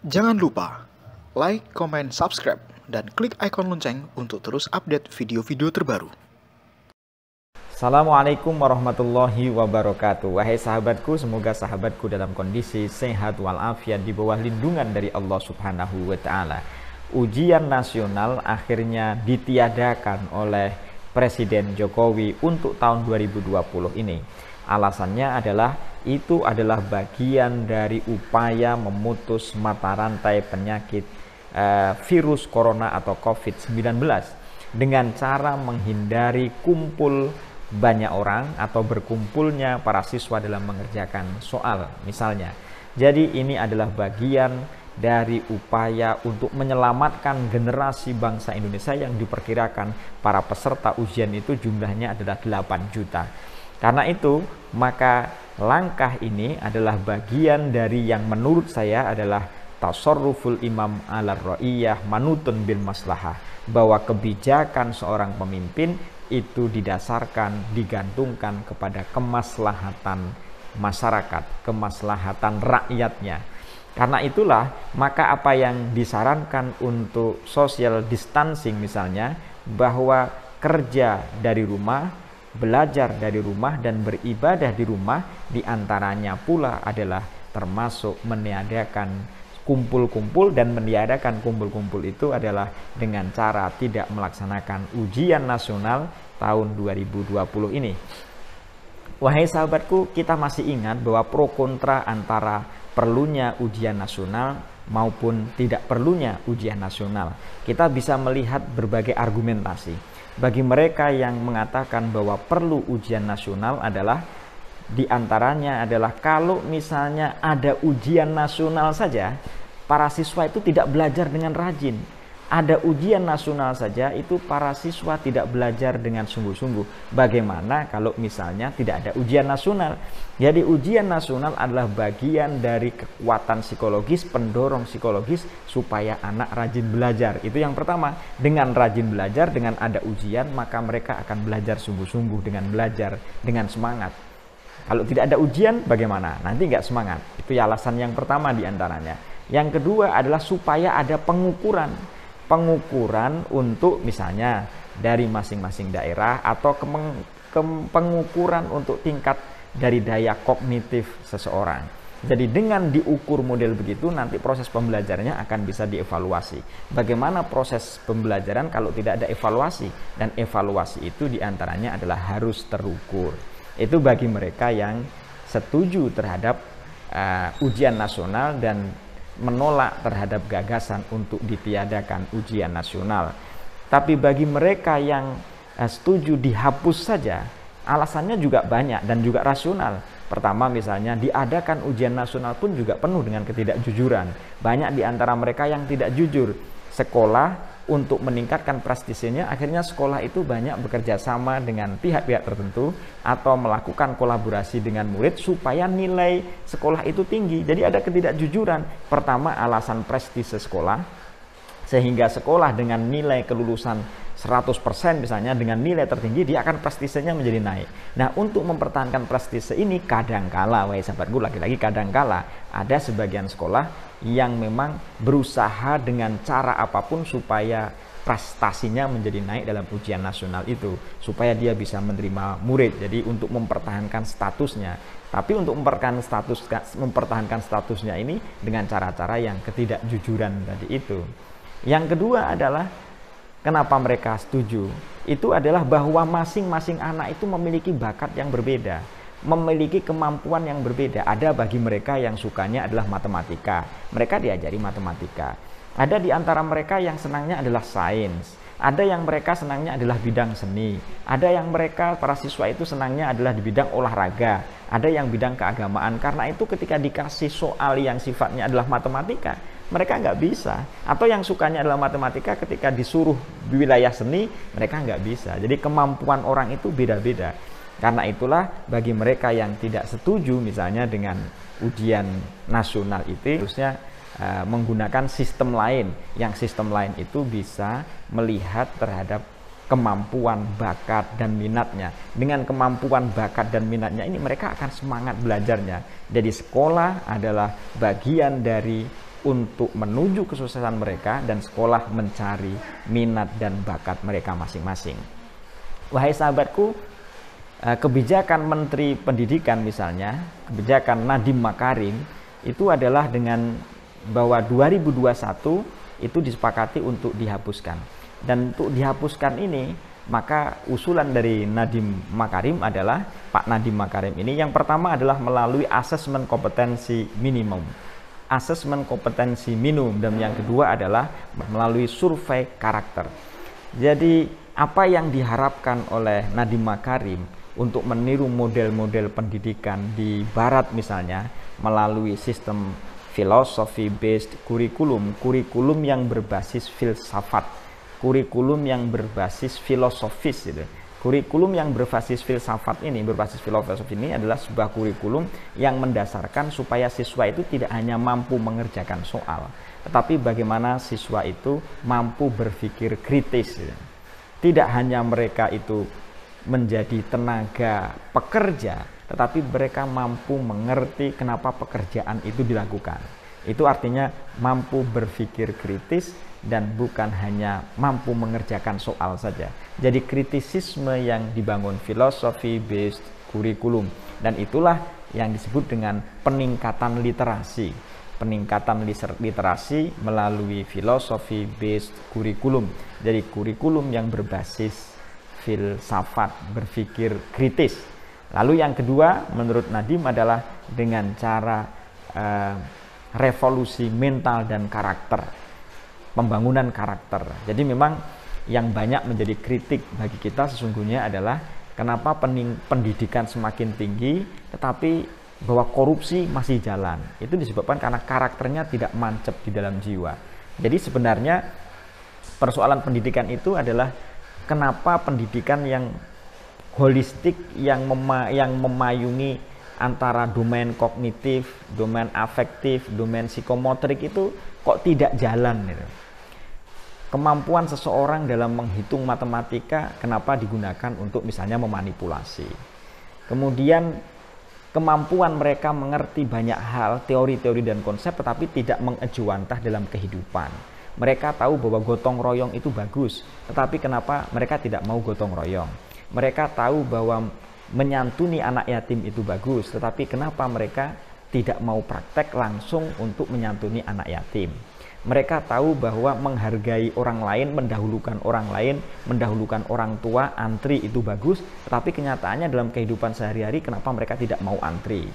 Jangan lupa like, comment, subscribe, dan klik icon lonceng untuk terus update video-video terbaru. Assalamualaikum warahmatullahi wabarakatuh. Wahai sahabatku, semoga sahabatku dalam kondisi sehat walafiat di bawah lindungan dari Allah Subhanahu wa Ta'ala. Ujian nasional akhirnya ditiadakan oleh Presiden Jokowi untuk tahun 2020 ini. Alasannya adalah itu adalah bagian dari upaya memutus mata rantai penyakit virus corona atau COVID-19 dengan cara menghindari kumpul banyak orang atau berkumpulnya para siswa dalam mengerjakan soal misalnya. Jadi ini adalah bagian dari upaya untuk menyelamatkan generasi bangsa Indonesia yang diperkirakan para peserta ujian itu jumlahnya adalah 8 juta. Karena itu maka langkah ini adalah bagian dari yang menurut saya adalah tasarruful imam ala ra'iyah manutun bil maslahah, bahwa kebijakan seorang pemimpin itu didasarkan, digantungkan kepada kemaslahatan masyarakat, kemaslahatan rakyatnya. Karena itulah maka apa yang disarankan untuk social distancing misalnya, bahwa kerja dari rumah, belajar dari rumah, dan beribadah di rumah, diantaranya pula adalah termasuk meniadakan kumpul-kumpul, dan meniadakan kumpul-kumpul itu adalah dengan cara tidak melaksanakan ujian nasional tahun 2020 ini. Wahai sahabatku, kita masih ingat bahwa pro kontra antara perlunya ujian nasional maupun tidak perlunya ujian nasional. Kita bisa melihat berbagai argumentasi. Bagi mereka yang mengatakan bahwa perlu ujian nasional adalah diantaranya adalah kalau misalnya ada ujian nasional saja, para siswa itu tidak belajar dengan rajin. Ada ujian nasional saja itu para siswa tidak belajar dengan sungguh-sungguh. Bagaimana kalau misalnya tidak ada ujian nasional? Jadi ujian nasional adalah bagian dari kekuatan psikologis, pendorong psikologis supaya anak rajin belajar. Itu yang pertama. Dengan rajin belajar, dengan ada ujian, maka mereka akan belajar sungguh-sungguh, dengan belajar dengan semangat. Kalau tidak ada ujian, bagaimana? Nanti nggak semangat. Itu alasan yang pertama diantaranya. Yang kedua adalah supaya ada pengukuran. Pengukuran untuk misalnya dari masing-masing daerah, atau pengukuran untuk tingkat dari daya kognitif seseorang. Jadi dengan diukur model begitu, nanti proses pembelajarannya akan bisa dievaluasi. Bagaimana proses pembelajaran kalau tidak ada evaluasi? Dan evaluasi itu diantaranya adalah harus terukur. Itu bagi mereka yang setuju terhadap ujian nasional dan menolak terhadap gagasan untuk ditiadakan ujian nasional. Tapi bagi mereka yang setuju dihapus saja, alasannya juga banyak dan juga rasional. Pertama misalnya diadakan ujian nasional pun juga penuh dengan ketidakjujuran. Banyak di antara mereka yang tidak jujur. Sekolah untuk meningkatkan prestisenya, akhirnya sekolah itu banyak bekerja sama dengan pihak-pihak tertentu atau melakukan kolaborasi dengan murid supaya nilai sekolah itu tinggi. Jadi ada ketidakjujuran. Pertama alasan prestise sekolah, sehingga sekolah dengan nilai kelulusan 100% misalnya, dengan nilai tertinggi, dia akan prestisenya menjadi naik. Nah, untuk mempertahankan prestise ini kadangkala, wahai sahabatku, lagi-lagi kadangkala ada sebagian sekolah yang memang berusaha dengan cara apapun supaya prestasinya menjadi naik dalam ujian nasional itu, supaya dia bisa menerima murid. Jadi untuk mempertahankan statusnya. Tapi untuk mempertahankan statusnya ini dengan cara-cara yang ketidakjujuran tadi itu. Yang kedua adalah kenapa mereka setuju? Itu adalah bahwa masing-masing anak itu memiliki bakat yang berbeda, memiliki kemampuan yang berbeda. Ada bagi mereka yang sukanya adalah matematika, mereka diajari matematika. Ada di antara mereka yang senangnya adalah sains. Ada yang mereka senangnya adalah bidang seni. Ada yang mereka, para siswa itu senangnya adalah di bidang olahraga. Ada yang bidang keagamaan. Karena itu ketika dikasih soal yang sifatnya adalah matematika, mereka nggak bisa. Atau yang sukanya adalah matematika, ketika disuruh di wilayah seni, mereka nggak bisa. Jadi kemampuan orang itu beda-beda. Karena itulah bagi mereka yang tidak setuju misalnya dengan ujian nasional itu, harusnya menggunakan sistem lain. Yang sistem lain itu bisa melihat terhadap kemampuan, bakat, dan minatnya. Dengan kemampuan, bakat, dan minatnya ini mereka akan semangat belajarnya. Jadi sekolah adalah bagian dari untuk menuju kesuksesan mereka, dan sekolah mencari minat dan bakat mereka masing-masing. Wahai sahabatku, kebijakan Menteri Pendidikan misalnya, kebijakan Nadiem Makarim itu adalah dengan bahwa 2021 itu disepakati untuk dihapuskan. Dan untuk dihapuskan ini, maka usulan dari Nadiem Makarim adalah, Pak Nadiem Makarim ini yang pertama adalah melalui asesmen kompetensi minimum. Asesmen kompetensi minimum, dan yang kedua adalah melalui survei karakter. Jadi apa yang diharapkan oleh Nadiem Makarim untuk meniru model-model pendidikan di barat misalnya melalui sistem philosophy based kurikulum yang berbasis filsafat, kurikulum yang berbasis filosofis gitu. Kurikulum yang berbasis filsafat ini, berbasis filosofi ini adalah sebuah kurikulum yang mendasarkan supaya siswa itu tidak hanya mampu mengerjakan soal, tetapi bagaimana siswa itu mampu berpikir kritis. Tidak hanya mereka itu menjadi tenaga pekerja, tetapi mereka mampu mengerti kenapa pekerjaan itu dilakukan. Itu artinya mampu berpikir kritis dan bukan hanya mampu mengerjakan soal saja. Jadi kritisisme yang dibangun philosophy based kurikulum, dan itulah yang disebut dengan peningkatan literasi. Peningkatan literasi melalui philosophy based kurikulum. Jadi kurikulum yang berbasis filsafat, berpikir kritis. Lalu yang kedua menurut Nadiem adalah dengan cara revolusi mental dan karakter, pembangunan karakter. Jadi memang yang banyak menjadi kritik bagi kita sesungguhnya adalah kenapa pendidikan semakin tinggi tetapi bahwa korupsi masih jalan. Itu disebabkan karena karakternya tidak mancep di dalam jiwa. Jadi sebenarnya persoalan pendidikan itu adalah kenapa pendidikan yang holistik, yang memayungi antara domain kognitif, domain afektif, domain psikomotorik itu kok tidak jalan gitu. Kemampuan seseorang dalam menghitung matematika kenapa digunakan untuk misalnya memanipulasi. Kemudian kemampuan mereka mengerti banyak hal, teori-teori dan konsep, tetapi tidak mengejuantah dalam kehidupan. Mereka tahu bahwa gotong royong itu bagus, tetapi kenapa mereka tidak mau gotong royong? Mereka tahu bahwa menyantuni anak yatim itu bagus, tetapi kenapa mereka tidak mau praktek langsung untuk menyantuni anak yatim? Mereka tahu bahwa menghargai orang lain, mendahulukan orang lain, mendahulukan orang tua, antri itu bagus, tetapi kenyataannya dalam kehidupan sehari-hari kenapa mereka tidak mau antri?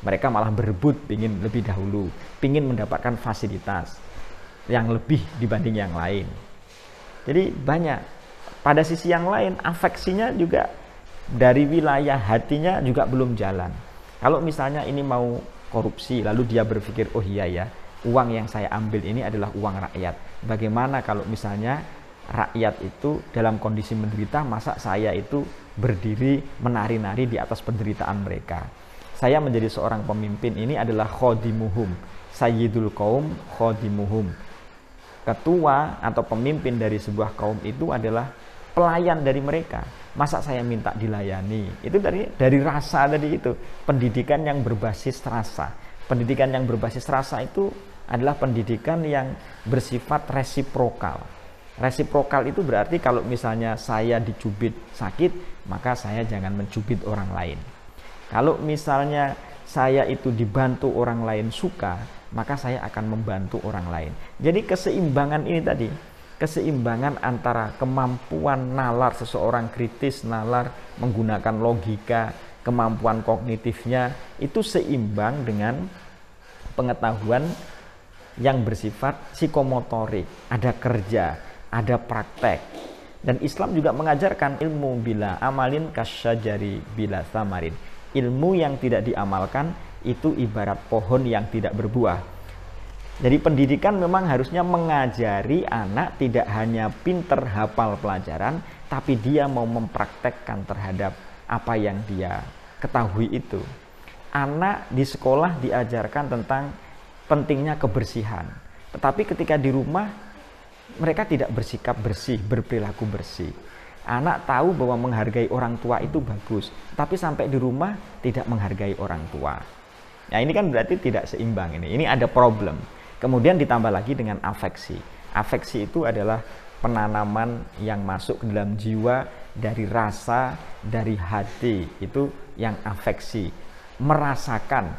Mereka malah berebut, ingin lebih dahulu, ingin mendapatkan fasilitas yang lebih dibanding yang lain. Jadi banyak. Pada sisi yang lain, afeksinya juga dari wilayah hatinya juga belum jalan. Kalau misalnya ini mau korupsi, lalu dia berpikir, oh iya ya, uang yang saya ambil ini adalah uang rakyat. Bagaimana kalau misalnya rakyat itu dalam kondisi menderita, masa saya itu berdiri menari-nari di atas penderitaan mereka? Saya menjadi seorang pemimpin ini adalah khodimuhum, sayyidul kaum khodimuhum. Ketua atau pemimpin dari sebuah kaum itu adalah pelayan dari mereka. Masa saya minta dilayani? Itu dari rasa tadi itu. Pendidikan yang berbasis rasa. Pendidikan yang berbasis rasa itu adalah pendidikan yang bersifat resiprokal. Resiprokal itu berarti kalau misalnya saya dicubit sakit, maka saya jangan mencubit orang lain. Kalau misalnya saya itu dibantu orang lain suka, maka saya akan membantu orang lain. Jadi keseimbangan ini tadi, keseimbangan antara kemampuan nalar seseorang kritis, nalar menggunakan logika, kemampuan kognitifnya, itu seimbang dengan pengetahuan yang bersifat psikomotorik, ada kerja, ada praktek. Dan Islam juga mengajarkan ilmu bila amalin kasyajari bila samarin. Ilmu yang tidak diamalkan itu ibarat pohon yang tidak berbuah. Jadi pendidikan memang harusnya mengajari anak tidak hanya pinter hafal pelajaran, tapi dia mau mempraktekkan terhadap apa yang dia ketahui itu. Anak di sekolah diajarkan tentang pentingnya kebersihan, tetapi ketika di rumah mereka tidak bersikap bersih, berperilaku bersih. Anak tahu bahwa menghargai orang tua itu bagus, tapi sampai di rumah tidak menghargai orang tua. Nah ini kan berarti tidak seimbang ini ada problem. Kemudian ditambah lagi dengan afeksi. Afeksi itu adalah penanaman yang masuk ke dalam jiwa dari rasa, dari hati. Itu yang afeksi. Merasakan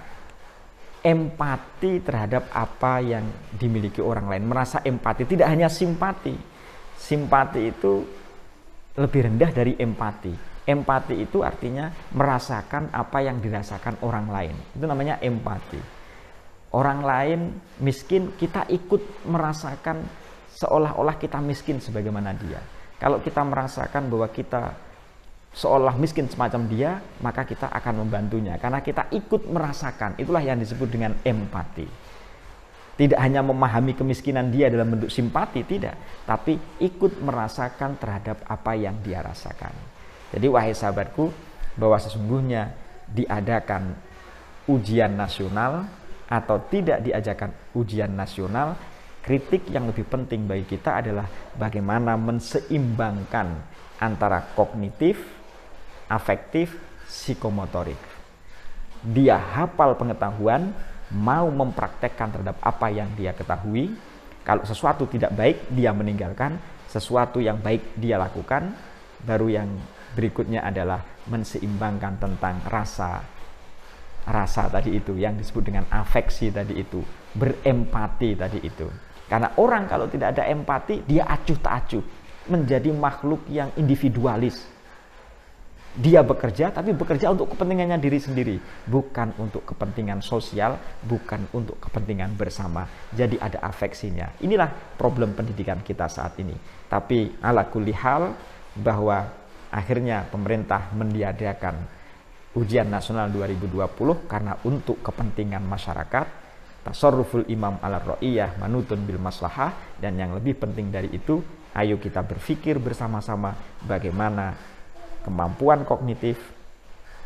empati terhadap apa yang dimiliki orang lain. Merasa empati, tidak hanya simpati. Simpati itu lebih rendah dari empati. Empati itu artinya merasakan apa yang dirasakan orang lain. Itu namanya empati. Orang lain miskin, kita ikut merasakan seolah-olah kita miskin sebagaimana dia. Kalau kita merasakan bahwa kita seolah miskin semacam dia, maka kita akan membantunya. Karena kita ikut merasakan, itulah yang disebut dengan empati. Tidak hanya memahami kemiskinan dia dalam bentuk simpati, tidak. Tapi ikut merasakan terhadap apa yang dia rasakan. Jadi wahai sahabatku, bahwa sesungguhnya diadakan ujian nasional atau tidak diajarkan ujian nasional, kritik yang lebih penting bagi kita adalah bagaimana menseimbangkan antara kognitif, afektif, psikomotorik. Dia hafal pengetahuan, mau mempraktekkan terhadap apa yang dia ketahui. Kalau sesuatu tidak baik, dia meninggalkan. Sesuatu yang baik, dia lakukan. Baru yang berikutnya adalah menseimbangkan tentang rasa tadi itu, yang disebut dengan afeksi tadi itu, berempati tadi itu. Karena orang kalau tidak ada empati, dia acuh tak acuh, menjadi makhluk yang individualis. Dia bekerja, tapi bekerja untuk kepentingannya diri sendiri, bukan untuk kepentingan sosial, bukan untuk kepentingan bersama. Jadi ada afeksinya. Inilah problem pendidikan kita saat ini. Tapi ala kulli hal, bahwa akhirnya pemerintah mendiadakan ujian nasional 2020 karena untuk kepentingan masyarakat, tasarruful imam ala ra'iyah manutun bil maslahah, dan yang lebih penting dari itu, ayo kita berpikir bersama-sama bagaimana kemampuan kognitif,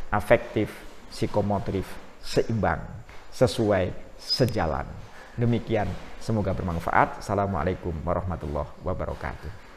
afektif, psikomotorik seimbang, sesuai, sejalan. Demikian, semoga bermanfaat. Assalamualaikum warahmatullahi wabarakatuh.